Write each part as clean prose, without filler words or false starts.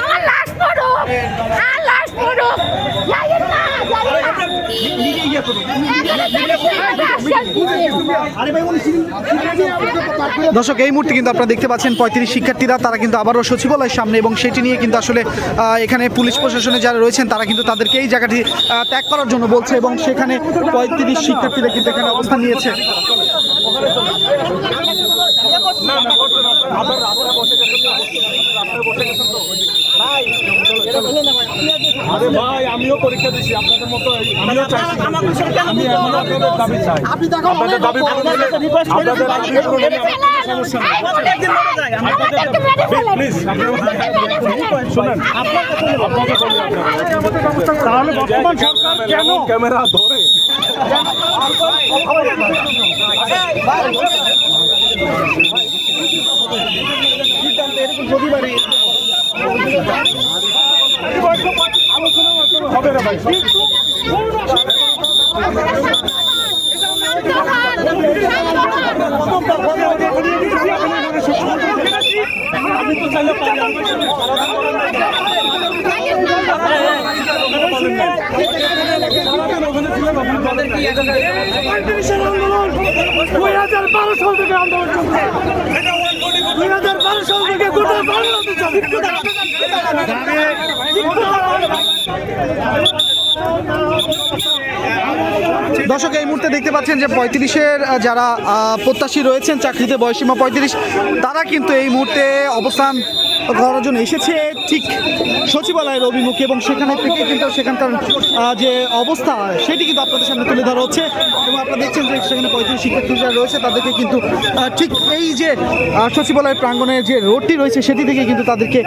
আমার লাশ পড়ুক, আর লাশ পড়ুক, যাইয়েন না, যাইয়েন না। দর্শক, এই মুহূর্তে কিন্তু আপনারা দেখতে পাচ্ছেন 35 শিক্ষার্থীরা তারা কিন্তু আবারও সচিবালয়ের সামনে, এবং সেটি নিয়ে কিন্তু আসলে এখানে পুলিশ প্রশাসনে যারা রয়েছেন তারা কিন্তু তাদেরকে এই জায়গাটি ত্যাগ করার জন্য বলছে, এবং সেখানে 35 শিক্ষার্থীরা কিন্তু এখানে অবস্থান নিয়েছে। আরে ভাই, আমিও পরীক্ষা দিছি আপনাদের মতো, আমিও চাইছি, আমি এখন আপনাদের দাবি চাই, আপনাদের দাবি পূরণ হলে আপনাদের দাবি পূরণ হলে সমস্যা নেই। প্লিজ শুনেন, তাহলে বর্তমান সরকার কেন ক্যামেরা ধরে প্রতিবারই হবে না ভাই। আমি তো চাইলে দর্শক, এই মুহূর্তে দেখতে পাচ্ছেন যে 35-এর যারা প্রত্যাশী রয়েছেন, চাকরিতে বয়সীমা 35, তারা কিন্তু এই মুহূর্তে অবস্থান করার জন্য এসেছে ঠিক সচিবালয়ের অভিমুখে, এবং সেখানে থেকে কিন্তু সেখানকার যে অবস্থা সেটি কিন্তু আপনাদের সামনে তুলে ধরা হচ্ছে। এবং আপনারা দেখছেন যে সেখানে 35 শিক্ষার্থী যারা রয়েছে তাদেরকে কিন্তু ঠিক এই যে সচিবালয়ের প্রাঙ্গণে যে রোডটি রয়েছে সেটি থেকে কিন্তু তাদেরকে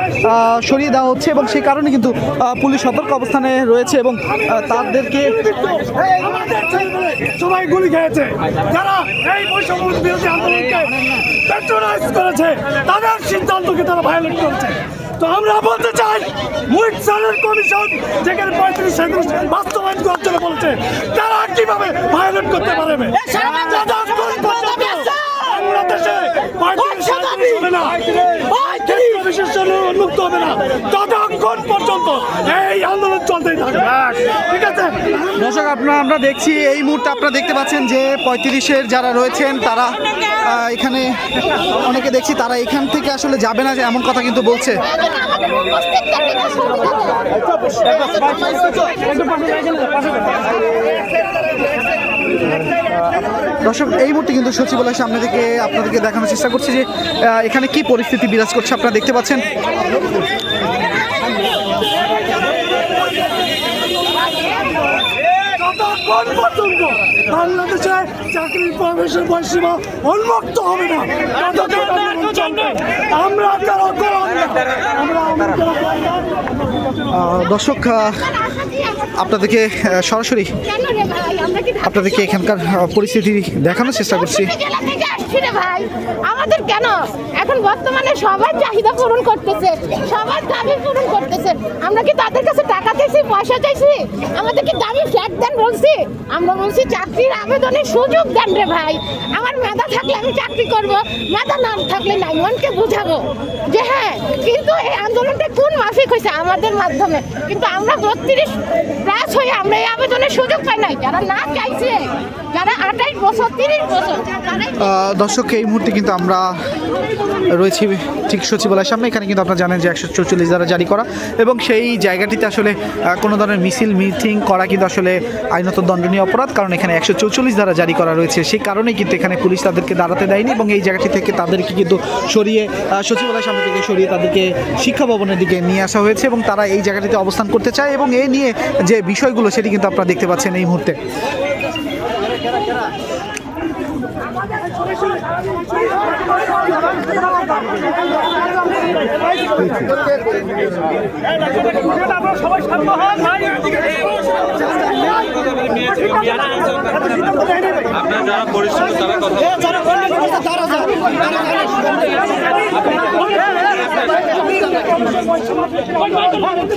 সরিয়ে দেওয়া হচ্ছে, এবং সেই কারণে কিন্তু পুলিশ সতর্ক অবস্থানে রয়েছে, এবং তাদেরকে সবাই গুলি খেয়েছে, যারা এই বৈষম্য বিরোধী আন্দোলনকে প্যাট্রোনাইজ করেছে তাদের সিদ্ধান্তকে তারা ভায়োলেট করেছে। তো আমরা বলতে চাই, মুইট সালের কমিশন যেখানে 35 বাস্তবায়ন করার জন্য বলছে, তারা কিভাবে ভায়োলেট করতে পারবে? বাংলাদেশে হবে না, উন্মুক্ত হবে না ততক্ষণ পর্যন্ত এই আন্দোলন চলতেই থাকবে। ঠিক আছে দর্শক, আমরা দেখছি এই মুহূর্তে আপনারা দেখতে পাচ্ছেন যে 35-এর যারা রয়েছেন তারা এখানে অনেকে দেখছি তারা এখান থেকে আসলে যাবে না, এমন কথা কিন্তু বলছে। দর্শক, এই মুহূর্তে কিন্তু সচিবালয়ের সামনে থেকে আপনাদেরকে দেখানোর চেষ্টা করছি যে এখানে কি পরিস্থিতি বিরাজ করছে। আপনারা দেখতে পাচ্ছেন বাংলাদেশে চাকরির প্রবেশের বয়সীমা উন্মুক্ত হবে না, আমরা দর্শক, আপনাদেরকে সরাসরি আপনাদেরকে এখানকার পরিস্থিতি দেখানোর চেষ্টা করছি। ভাই, আমাদের কেন এখন বর্তমানে সবার চাহিদা পূরণ করতেছে, সবার দাবি পূরণ করতেছে। আমরা কি তাদের কাছে টাকা চাইছি, পয়সা চাইছি? আমাদের কি দাবি ফ্ল্যাট দেন বলছি? আমরা বলছি চাকরির আবেদনের সুযোগ দেন রে ভাই। আমার মেধা থাকলে আমি চাকরি করব, মেধা না থাকলে নাই, মনকে বুঝাবো যে হ্যাঁ। কিন্তু এই আন্দোলনটা কোন মাফিক হয়েছে? আমাদের মাধ্যমে। কিন্তু আমরা 32+ হয়ে আমরা এই আবেদনের সুযোগ পাই নাই। যারা না চাইছে, যারা 28 বছর 30 বছর। দর্শক, এই মুহূর্তে কিন্তু আমরা রয়েছি ঠিক সচিবালয়ের সামনে। এখানে কিন্তু আপনারা জানেন যে 144 দ্বারা জারি করা, এবং সেই জায়গাটিতে আসলে কোনো ধরনের মিছিল মিটিং করা কিন্তু আসলে আইনত দণ্ডনীয় অপরাধ, কারণ এখানে 144 দ্বারা জারি করা রয়েছে। সেই কারণেই কিন্তু এখানে পুলিশ তাদেরকে দাঁড়াতে দেয়নি, এবং এই জায়গাটি থেকে তাদেরকে কিন্তু সরিয়ে সচিবালয়ের সামনে থেকে সরিয়ে তাদেরকে শিক্ষা ভবনের দিকে নিয়ে আসা হয়েছে, এবং তারা এই জায়গাটিতে অবস্থান করতে চায়। এবং এই নিয়ে যে বিষয়গুলো সেটি কিন্তু আপনারা দেখতে পাচ্ছেন এই মুহূর্তে। আপনারা যারা পরিশ্রম তারা কথা